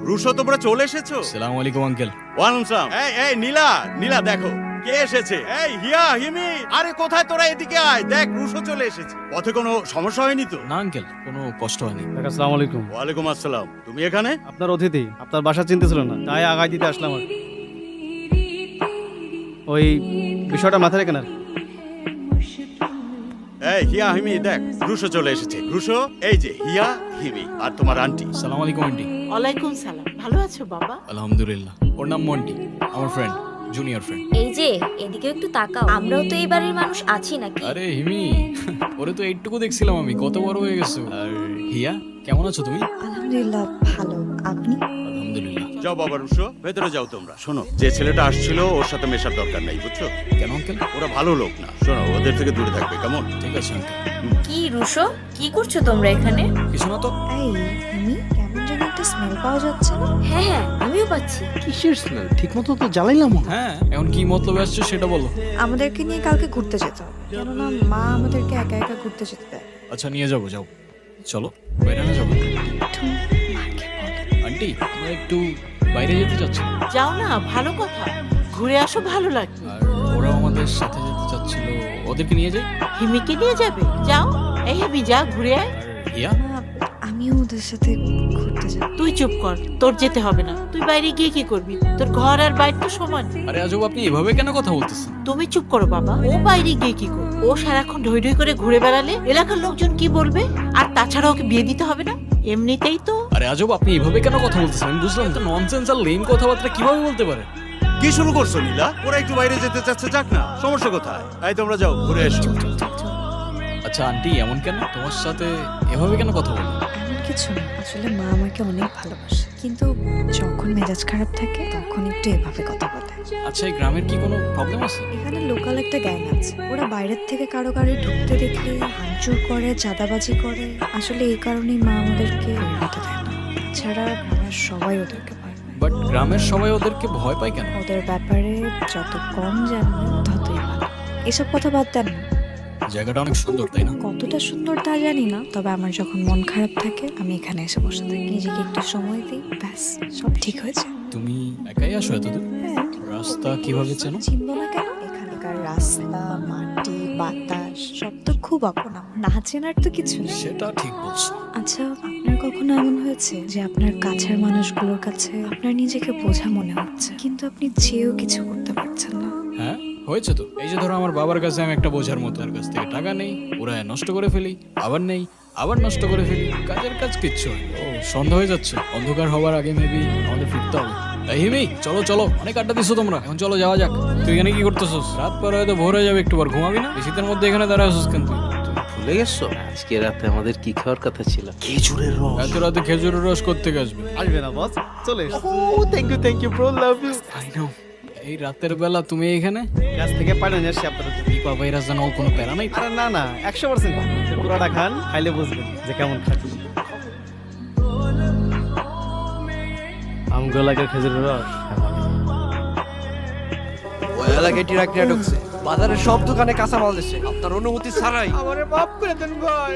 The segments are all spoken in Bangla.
রুশো তোমরা চলে এসেছো? আসসালামু আলাইকুম আঙ্কেল। ওয়ালাইকুম সালাম। এই নীলা, নীলা দেখো কে এসেছে। এই হিয়া, হিমি, আরে কোথায় তোরা? এদিকে আয়, দেখ রুশো চলে এসেছে। পথে কোনো সমস্যা হয়নি তো? না আঙ্কেল, কোনো কষ্ট হয়নি। আসসালামু আলাইকুম। ওয়ালাইকুম আসসালাম। তুমি এখানে? আপনার অতিথি, আপনার বাসা চিনতেছিল না, তাই আগায় দিতে আসলাম আর কি। ওই বিষয়টা মাথায় রেখে না। এই হিয়া, হিমি দেখ রুশো চলে এসেছে। রুশো, এই যে হিয়া, হিমি আর তোমার আন্টি। আসসালামু আলাইকুম আন্টি। ওয়ালাইকুম সালাম। ভালো আছো বাবা? আলহামদুলিল্লাহ। ওর নাম মন্টি, আমার ফ্রেন্ড, জুনিয়র ফ্রেন্ড। এই যে এদিকে একটু তাকাও, আমরাও তো এই বাড়ির মানুষ আছি নাকি? আরে হিমি, ওরে তো এইটুকু দেখছিলাম আমি, কত বড় হয়ে গেছো। আর হিয়া, কেমন আছো তুমি? আলহামদুলিল্লাহ ভালো, আপনি? আলহামদুলিল্লাহ। যাও বাবা রুশো, ভেতরে যাও তোমরা। শোনো, যে ছেলেটা আসছিল ওর সাথে মেশার দরকার নাই, বুঝছো? কেন আঙ্কেল? ওরা ভালো লোক না। শোনো, ওদের থেকে দূরে থাকবে, কেমন? ঠিক আছে আঙ্কেল। কি রুশো, কি করছো তোমরা এখানে? কিছু না তো। এই আমি কেমন যেন একটা স্মেল পাওয়া যাচ্ছে না? হ্যাঁ হ্যাঁ, আমিও পাচ্ছি। কিসের স্মেল? ঠিক মতো তো জ্বালাইলাম না। হ্যাঁ, এখন কি মতলবে আসছো সেটা বলো। আমাদেরকে নিয়ে কালকে ঘুরতে যেতে হবে, কেননা মা আমাদেরকে একা একা ঘুরতে যেতে দেয়। আচ্ছা নিয়ে যাবো, যাও চলো, বাইরে না যাবো। একটু মাকে বলে। আন্টি, আমরা একটু বাইরে যেতে চাচ্ছি। যাও না, ভালো কথা, ঘুরে আসো, ভালো লাগবে। আর ওরাও আমাদের সাথে যেতে চাচ্ছিল, ওদেরকে নিয়ে যাই। হিমিকে নিয়ে যাবে? যাও, এই হিমি যা, ঘুরে আয়। আর হিয়া, না, আমিও ওদের সাথে ঘুরতে যাব। তুই চুপ কর, তোর যেতে হবে না। তুই বাইরে গিয়ে কি করবি? তোর ঘর আর বাইরে তো সমান। আরে আজব, আপনি এভাবে কেন কথা বলতেছেন? তুমি চুপ করো বাবা। ও বাইরে গিয়ে কি করবে? ও সারাক্ষণ ঢই ঢই করে ঘুরে বেড়ালে এলাকার লোকজন কি বলবে? আর তাছাড়া ওকে বিয়ে দিতে হবে না, এমনিতেই তো। আরে আজব, আপনি এভাবে কেন কথা বলতেছেন? আমি বুঝলাম তো, ননসেন্স আর লেম কথাবার্তা কিভাবে বলতে পারে? কি শুরু করছো নীলা? ওরা একটু বাইরে যেতে চাচ্ছে, যাক না, সমস্যা কোথায়? এই তোমরা যাও, ঘুরে এসো। চল চল চল চল। আচ্ছা আন্টি, এমন কেন? তোমার সাথে এভাবে কেন কথা বলে? এমন কিছু না, আসলে মা আমাকে অনেক ভালোবাসে, কিন্তু যখন মেজাজ খারাপ থাকে তখন একটু এভাবে কথা বলে। আচ্ছা, এই গ্রামের কি কোনো প্রবলেম আছে? এখানে লোকাল একটা গ্যাং আছে, ওরা বাইরের থেকে কারো গাড়ি ঢুকতে দেখলে ভাঙচুর করে, চাঁদাবাজি করে। আসলে এই কারণেই মা আমাদেরকে বের হতে দেয় না। তাছাড়া গ্রামের সবাই ওদেরকে ভয় পায়। বাট গ্রামের সবাই ওদেরকে ভয় পায় কেন? ওদের ব্যাপারে যত কম জানবেন ততই ভালো। এসব কথা বাদ দেন না। জায়গাটা অনেক সুন্দর, তাই না? কতটা সুন্দর তা জানি না, তবে আমার যখন মন খারাপ থাকে আমি এখানে এসে বসে থাকি, নিজেকে একটু সময় দিই, ব্যাস সব ঠিক হয়েছে। তুমি একাই আসো এতদূর? হ্যাঁ, রাস্তা কিভাবে চেনো? চিনবো না কেন? এখানকার রাস্তা, মাটি, বাতাস সব তো খুব আপনা, না চেনার তো কিছু নেই। সেটা ঠিক বলছো। আচ্ছা, আপনার কখনো এমন হয়েছে যে আপনার কাছের মানুষগুলোর কাছে আপনার নিজেকে বোঝা মনে হচ্ছে, কিন্তু আপনি চেয়েও কিছু করতে পারছেন না? হ্যাঁ, হয়েছে তো। এই যে ধরো, আমার বাবার কাছে আমি একটা বোঝার মতো, তার কাছ থেকে টাকা নেই, ওরা নষ্ট করে ফেলি, আবার নেই, আবার নষ্ট করে ফেলি, কাজের কাজ কিচ্ছু হয় না। ও সন্ধ্যা হয়ে যাচ্ছে, অন্ধকার হবার আগে মেবি আমাদের ফিরতে হবে। এই হিমি, চলো চলো, অনেক আড্ডা দিছো তোমরা, এখন চলো যাওয়া যাক। তুই এখানে কি করতেছস? রাত পার হয়তো ভোর হয়ে যাবে, একটু বার ঘুমাবি না? এই শীতের মধ্যে এখানে দাঁড়ায় আছিস কেন তুই? ভুলে গেছো আজকে রাতে আমাদের কি খাওয়ার কথা ছিল? খেজুরের রস। এত রাতে খেজুরের রস করতে আসবে? আসবে না বস, চলে এসো। ও thank you bro, love you. I know. এই রাতের বেলা তুমি এখানে? গাছ থেকে পানি নিয়ে আসছি আপনাদের জন্য। নিপা ভাইরাস যেন কোনো প্যারা নাই তো? আরে না না, 100% পুরোটা খান, খাইলে বুঝবেন যে কেমন খাচ্ছি। আমগুলো লাগে খেজুরের রস। ওই এলাকায় টিরাকটিরা ঢুকছে, বাজারের সব দোকানে কাঁচামাল দিচ্ছে আপনার অনুমতি ছাড়াই। আমারে মাফ করে দেন ভাই।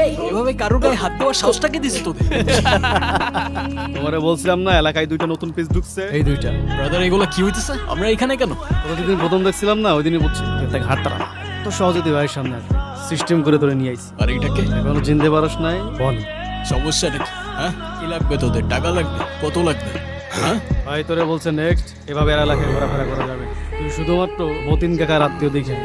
এই, এভাবে কারোর গায়ে হাত দেওয়ার সাহসটাকে দিছে তোদের? তোমারে বলছিলাম না, এলাকায় দুইটা নতুন পিস ঢুকছে। এই দুইটা ব্রাদার, এগুলো কি হইতেছে? আমরা এখানে কেন? প্রতিদিন প্রথম দেখছিলাম না, ওই দিনই বুঝছি তাকে হাত তারা তো সহজে তুই ভাইয়ের সামনে আসবে, সিস্টেম করে ধরে নিয়ে আইছি। আর এটাকে এখনো চিনতে পারস নাই? বল সমস্যা নাকি? হ্যাঁ, কি লাগবে তোদের? টাকা লাগবে? কত লাগবে? হ্যাঁ, ভাই তোরে বলছে নেক্সট এভাবে আর এলাকায় ঘোরাফেরা করা যাবে না। তুই শুধুমাত্র মতিন কাকার আত্মীয় দেখে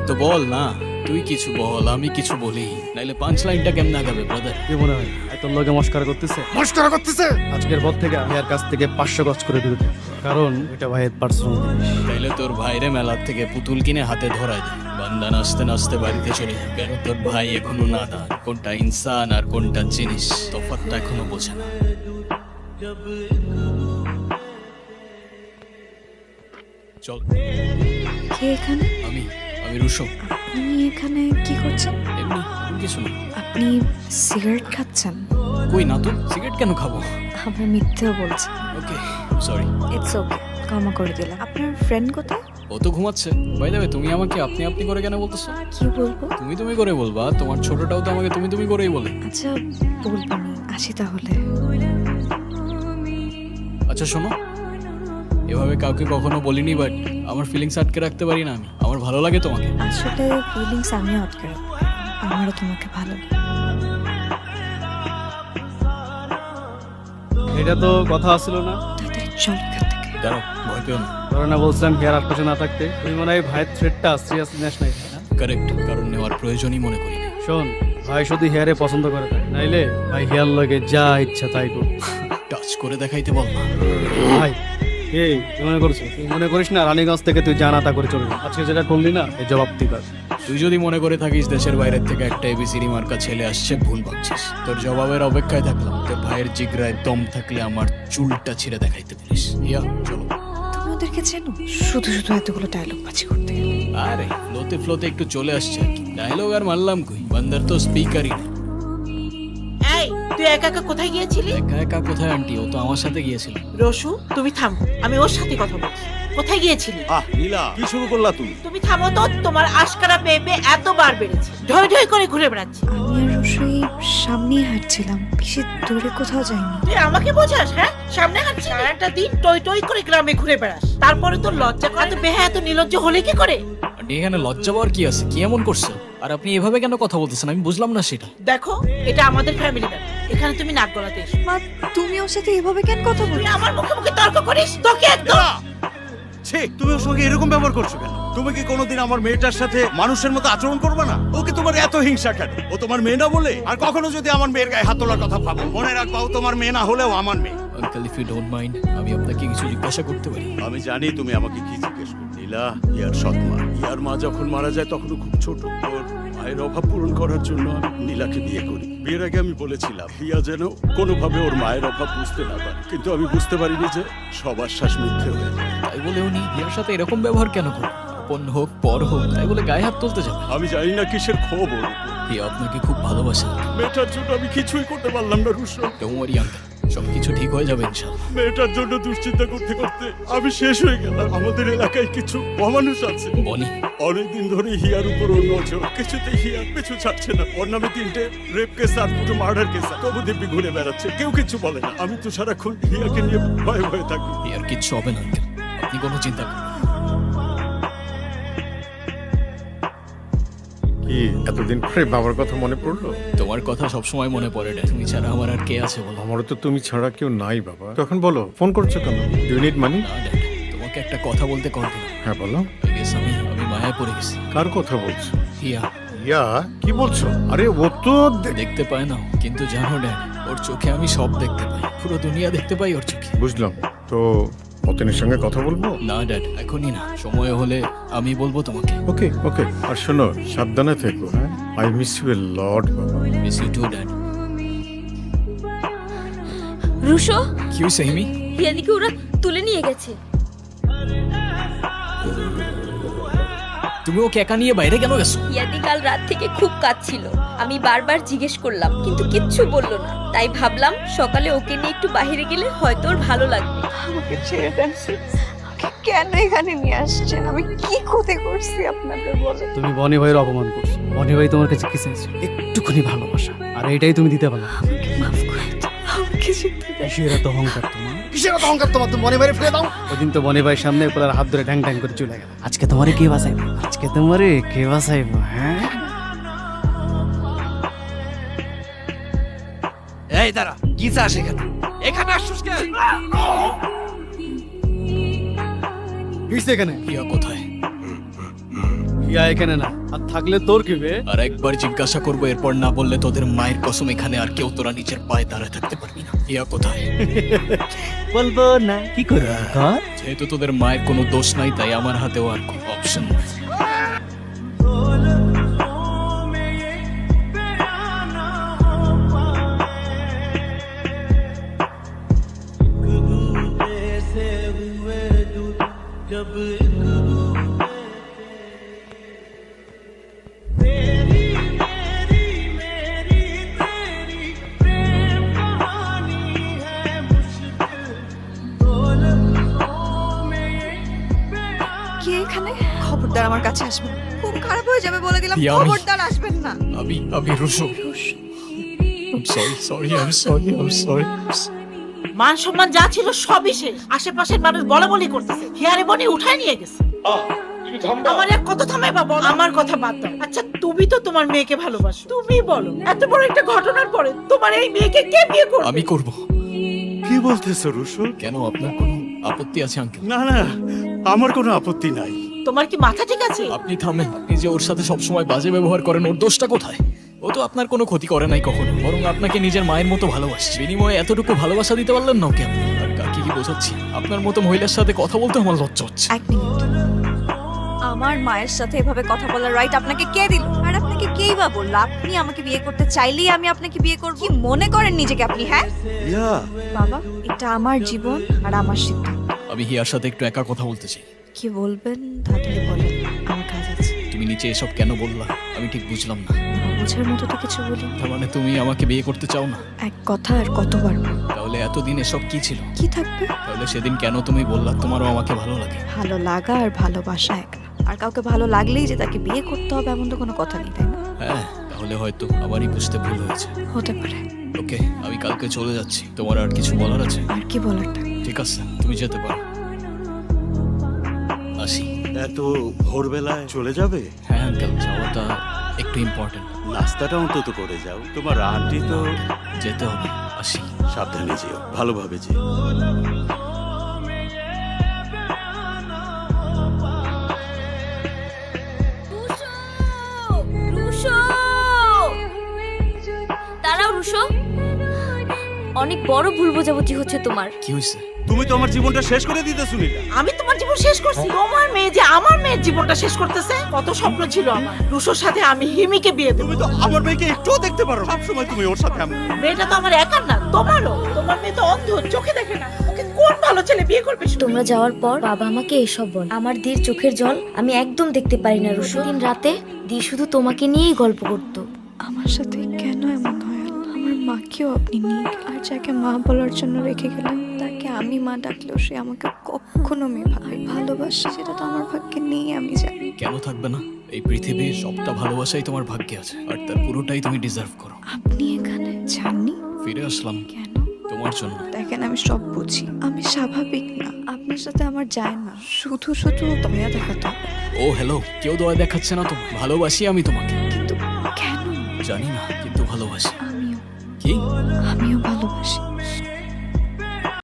তো বল না, তুই কিছু বল, আমি কিছু বলি, নাইলে পাঁচ লাইনটা কেমন আগাবে ব্রাদার? কি মনে হয় এই তোর লগে মস্কারা করতেছে? মস্করা করতেছে? আজকের পর থেকে আমি আর কাছ থেকে 500 গজ করে দূরে থাকি, কারণ এটা ভাইয়ের পার্সোনাল। তাইলে তোর ভাইরে মেলার থেকে পুতুল কিনে হাতে ধরায় দে, বান্দা নাচতে নাচতে বাড়িতে চলে যাবে। কেন তোর ভাই এখনো নাদান, কোনটা ইনসান আর কোনটা জিনিস তফাৎটা এখনো বোঝে না। চল। কে এখানে? আমি আমি রুশো। আপনি এখানে কি করছেন? এমনি এমন কিছু না। আপনি সিগারেট খাচ্ছেন? কই না তো, সিগারেট কেন খাবো? আবার মিথ্যেও বলছেন। ওকে, সরি। ইটস ওকে, ক্ষমা করে দিলাম। আপনার ফ্রেন্ড কোথায়? ও ও তো ঘুমাচ্ছে। বাই দ্য ওয়ে, তুমি আমাকে আপনি আপনি করে কেন বলতেছো? কি বলবো? তুমি তুমি করে বলবা, তোমার ছোটটাও তো আমাকে তুমি তুমি করেই বলে। আচ্ছা বলবো না, আসি তাহলে। আচ্ছা শোনো, এভাবে কাউকে কখনো বলিনি, বাট আমার ফিলিংস আটকে রাখতে পারি না আমি। আমার ভালো লাগে তোমাকে। আসলে ফিলিংস আমিও আটকে রাখবো, আমারও তোমাকে ভালো লাগে। এটা তো কথা আসছিল না। তাড়াতাড়ি চল এখান থেকে। দাঁড়াও, ভয় পেও না। ধরে না বলছিলাম হেয়ার আশপাশে না থাকতে, তুই মনে হয় ভাইয়ের থ্রেটটা সিরিয়াস নেস নাই। কারেক্ট, কারণ নেওয়ার প্রয়োজনই মনে করি না। শোন, ভাই শুধু হেয়ারে পছন্দ করে তাই, নাইলে ভাই হেয়ার লগে যা ইচ্ছা তাই কর। টাচ করে দেখাইতে বল না। ভাই এই তুই মনে করছিস, তুই মনে করিস না রানীগঞ্জ থেকে তুই জানাতা করে চলবি। আজকে যেটা করলি না এই জবাব তুই পাস। তুই যদি মনে করে থাকিস দেশের বাইরের থেকে একটা এবিসিডি মার্কা ছেলে আসছে, ভুল ভাবছিস। তোর জবাবের অপেক্ষায় থাকলাম। তোর ভাইয়ের জিগরায় দম থাকলে আমার চুলটা ছিঁড়ে দেখাইতে পারিস। ইয়া চলো। তুমি ওদেরকে চেনো? শুধু শুধু এতগুলো ডায়লগ বাজি করতে গেলে। আরে ফ্লোতে ফ্লোতে একটু চলে আসছে আর কি। ডায়লগ আর মারলাম কই, বান্দার তো স্পিকারই না। এই তুই একা একা কোথায় গিয়েছিলি? একা একা কোথায় আন্টি? ও তো আমার সাথে গিয়েছিল। রসু তুমি থামো, আমি ওর সাথে কথা বলছি। কোথায় গিয়েছিলি? আহ নীলা, কি শুরু করলা তুমি? তুমি থামো তো, তোমার আশকারা পেয়ে এতবার বেড়েছে। ঢই ঢই করে ঘুরে বেড়াচ্ছি। আমি আর রসই সামনেই হাঁটছিলাম, বেশি দূরে কোথাও যাইনি। তুই আমাকে বোঝাস? হ্যাঁ, সামনে হাঁটছি, একটা দিন টই টই করে গ্রামে ঘুরে বেড়াস, তারপরে তোর লজ্জা করে? এত বেহা এত নির্লজ্জ হলে কি করে? আন্টি এখানে লজ্জা পাওয়ার কি আছে? কি এমন করছে? আর আপনি এভাবে কেন কথা বলতেছেন আমি বুঝলাম না সেটা। দেখো, এটা আমাদের ফ্যামিলি ব্যাপার, এখানে তুমি নাক গলাতে এসো। মা, তুমি ওর সাথে এভাবে কেন কথা তুই বলছো? আমার মুখে মুখে তর্ক করিস, তোকে একদম। ছি, তুমি ওর সঙ্গে এরকম ব্যবহার করছো কেন? তুমি কি কোনোদিন আমার মেয়েটার সাথে মানুষের মতো আচরণ করবে না? ওকে তোমার এত হিংসা কেন? ও তোমার মেয়ে না বলে? আর কখনো যদি আমার মেয়ের গায়ে হাত তোলার কথা ভাবো, মনে রাখবা ও তোমার মেয়ে না হলেও আমার মেয়ে। Uncle if you don't mind, আমি আপনাকে কিছু জিজ্ঞাসা করতে পারি? আমি জানি তুমি আমাকে কি জিজ্ঞেস করো। নীলা, ইয়ার সৎমা, ইয়ার মা যখন মারা যায় তখনও খুব ছোট। ওর মায়ের অভাব পূরণ করার জন্য আমি নীলাকে বিয়ে করি। বিয়ের আগে আমি বলেছিলাম ইয়া যেন কোনোভাবে ওর মায়ের অভাব বুঝতে না পারে, কিন্তু আমি বুঝতে পারিনি যে সব আশ্বাস মিথ্যে হয়ে যায়। তাই বলে উনি ইয়ার সাথে এরকম ব্যবহার কেন করে? আপন হোক পর হোক, তাই বলে গায়ে হাত তুলতে যাবে? আমি জানি না কিসের ক্ষোভ ওর উপর। ইয়া আপনাকে খুব ভালোবাসে। মেয়েটার জন্য আমি কিছুই করতে পারলাম না রুশো। ডোন্ট ওয়ারি আঙ্কেল, সবকিছু ঠিক হয়ে যাবে ইনশাআল্লাহ। মেয়েটার জন্য দুশ্চিন্তা করতে করতে আমি শেষ হয়ে গেলাম। আমাদের এলাকায় কিছু অমানুষ আছে, বনি অনেকদিন ধরে হিয়ার উপর ওর নজর। কিছুতেই হিয়ার পিছু ছাড়ছে না। ওর নামে 3টে রেপ কেস আর 2টো মার্ডার কেস। তবু দিব্যি ঘুরে বেড়াচ্ছে, কেউ কিছু বলে না। আমি তো সারাক্ষণ হিয়াকে নিয়ে ভয়ে ভয়ে থাকি। ইয়ার কিচ্ছু হবে না আঙ্কেল, আপনি কোনো চিন্তা করবেন না। কি এতদিন পরে বাবার কথা মনে পড়লো? তোমার কথা সবসময় মনে পড়ে ড্যাড। তুমি ছাড়া আমার আর কে আছে বলো? আমারও তো তুমি ছাড়া কেউ নাই বাবা। তখন বলো, ফোন করছো কেন? Do need money? না ড্যাড, তোমাকে একটা কথা বলতে কল দিলাম। হ্যাঁ বলো। I guess আমি মায়ায় পড়ে গেছি। কার কথা বলছো? হিয়া ইয়া কি বলছো? আরে ও তো দেখতে পায় না, কিন্তু জানো ড্যাড, ওর চোখে আমি সব দেখতে পাই। পুরো দুনিয়া দেখতে পাই ওর চোখে। বুঝলাম। তো অতনের সঙ্গে কথা বলবো? না ড্যাড, এখনই না, সময় হলে আমি বলবো তোমাকে। ওকে ওকে। আর শোনো, সাবধানে থেকো। হ্যাঁ, I miss you a lot বাবা। Miss you too dad. Rusho, কি হয়েছে হিমি? ইয়াদিকে ওরা তুলে নিয়ে গেছে। তুমি ওকে একা নিয়ে বাইরে কেন গেছো? ইয়াদি কাল রাত থেকে খুব কাঁদছিল। আমি বারবার জিজ্ঞেস করলাম, কিন্তু কিচ্ছু বললো না। তাই ভাবলাম সকালে ওকে নিয়ে একটু বাইরে গেলে হয়তো ওর ভালো লাগবে। আমাকে ছেড়ে দেন, কেন এখানে নিয়ে আসছেন? আমি কি ক্ষতি করছি আপনাদের বলে? তুমি বনি ভাইয়ের অপমান করছো। বনি ভাই তোমার কাছে কি চাইছে? একটুখানি ভালোবাসা, আর এটাই তুমি দিতে পারো। আমাকে মাফ করে দাও, আমাকে যেতে দাও। কিসের এত অহংকার তোমার? কিসের এত অহংকার তোমার? তুমি বনি ভাইয়ের ফেলে দাও। ওদিন তো বনি ভাইয়ের সামনে পোলার হাত ধরে ঢ্যাং ঢ্যাং করে চলে গেল। আজকে তোমারে কে বাঁচাইবো? আজকে তোমারে কে বাঁচাইবো? হ্যাঁ, এই দাঁড়া, কি চাস এখানে? এখানে আসছিস কেন? কিসে এখানে? হিয়া কোথায়? ইয়া এখানে না, আর থাকলে তোর কি বে? আর একবার জিজ্ঞাসা করবো, এরপর না বললে তোদের মায়ের কসম এখানে আর কেউ তোরা নিজের পায়ে দাঁড়ায় থাকতে পারবি না। হিয়া কোথায়? বলবো না, কি করবো? যেহেতু তোদের মায়ের কোনো দোষ নাই, তাই আমার হাতেও আর কোনো অপশন নেই। কে এখানে? আমার কাছে আসবেন না। খুব খারাপ হয়ে যাবে বলে দিলাম, পিয়া, আমি- খবরদার আসবেন না। আমি রুশো I'm sorry. মান সম্মান যা ছিল সবই শেষ। আশেপাশের মানুষ বলা বলি করতেছে, হিয়ারে বনি উঠায় নিয়ে গেছে। আমার এক কথা থামাই বাবা, আমার কথা বাদ দাও। আচ্ছা তুমি তো তোমার মেয়েকে ভালোবাসো, তুমি বলো এত বড় একটা ঘটনার পরে তোমার এই মেয়েকে কে বিয়ে করবে? আমি করব। কি বলতেছো রুশো? কেন, আপনার কোনো আপত্তি আছে আঙ্কেল? না না, আমার কোনো আপত্তি নাই। তোমার কি মাথা ঠিক আছে? আপনি থামেন। আপনি যে ওর সাথে সবসময় বাজে ব্যবহার করেন, ওর দোষটা কোথায়? ও তো আপনার কোনো ক্ষতি করে নাই কখনো, বরং আপনাকে নিজের মায়ের মতো ভালোবাসছে। বিনিময়ে এতটুকু ভালোবাসা দিতে পারলেন না ওকে আপনি। আর কাকে কি বোঝাচ্ছি? আপনার মতো মহিলার সাথে কথা বলতে আমার লজ্জা হচ্ছে। এক মিনিট, আমার মায়ের সাথে এভাবে কথা বলার রাইট আপনাকে কে দিল? আর আপনাকে কেই বা বলল আপনি আমাকে বিয়ে করতে চাইলেই আমি আপনাকে বিয়ে করব? কি মনে করেন নিজেকে আপনি? হ্যাঁ ইয়া, বাবা, এটা আমার জীবন আর আমার সিদ্ধান্ত। আমি হিয়ার সাথে একটু একা কথা বলতে চাই। কি বলবেন তাড়াতাড়ি বলেন, আমার কাজ আছে। তুমি নিচে এসব কেন বললা? আমি ঠিক বুঝলাম না। না বোঝার মতো তো কিছু বলি। তার মানে তুমি আমাকে বিয়ে করতে চাও না? এক কথা আর কতবার বলবো? তাহলে এতদিন এসব কি ছিল? কি থাকবে? তাহলে সেদিন কেন তুমি বললা তোমারও আমাকে ভালো লাগে? ভালো লাগা আর ভালোবাসা এক না। আর কাউকে ভালো লাগলেই যে তাকে বিয়ে করতে হবে এমন তো কোনো কথা নেই, তাই না? হ্যাঁ, তাহলে হয়তো আমারই বুঝতে ভুল হয়েছে। হতে পারে। ওকে, আমি কালকে চলে যাচ্ছি। তোমার আর কিছু বলার আছে? আর কি বলার থাকে? ঠিক আছে, তুমি যেতে পারো। আসি। এত ভোরবেলায় চলে যাবে? হ্যাঁ আঙ্কেল, যাওয়াটা একটু ইম্পর্টেন্ট। নাস্তাটা অন্তত করে যাও। তোমার আন্টি তো। যেতে হবে। আসি। সাবধানে যেও, ভালোভাবে যেও। রুশো! দাঁড়াও রুশো, অনেক বড় ভুল বোঝাবুঝি হচ্ছে তোমার। কি হয়েছে? তুমি তো আমার জীবনটা শেষ করে দিতে শুনিলা। আমি তোমার জীবন শেষ করছি? তোমার মেয়ে যে আমার মেয়ের জীবনটা শেষ করতেছে। কত স্বপ্ন ছিল আমার, রুশোর সাথে আমি হিমিকে বিয়ে দেবো। তুমি তো আমার মেয়েকে একটুও দেখতে পারো, সবসময় তুমি ওর সাথে এমন। মেয়েটা তো আমার একার না, তোমারও। তোমার মেয়ে তো অন্ধ, চোখে দেখে না। ওকে কোন ভালো ছেলে বিয়ে করবে? তোমরা যাওয়ার পর বাবা আমাকে এসব বল। আমার দির চোখের জল আমি একদম দেখতে পারি না রুশো। দিন রাতে দি শুধু তোমাকে নিয়েই গল্প করতো। আমার সাথে কেন এমন হয় আল্লাহ? আমার মাকেও আপনি নিয়ে গেলেন। আর যাকে মা বলার জন্য রেখে গেলেন তাকে আমি মা ডাকলেও সে আমাকে কখনো মেয়ে ভাবে ভালোবাসে, সেটা তো আমার ভাগ্যে নেই, আমি জানি। কেন থাকবে না? এই পৃথিবীর সবটা ভালোবাসাই তোমার ভাগ্যে আছে, আর তার পুরোটাই তুমি ডিজার্ভ করো। আপনি এখানে জাননি ফিরে আসলাম কেন? তোমার জন্য। দেখেন আমি সব বুঝি, আমি স্বাভাবিক না, আপনার সাথে আমার যায় না। শুধু শুধু দয়া দেখাতে হবে। ও হ্যালো, কেউ দয়া দেখাচ্ছে না তোমার। ভালোবাসি আমি তোমাকে। কিন্তু কেন? জানি না, কিন্তু ভালোবাসি। আমিও কি? আমিও ভালোবাসি।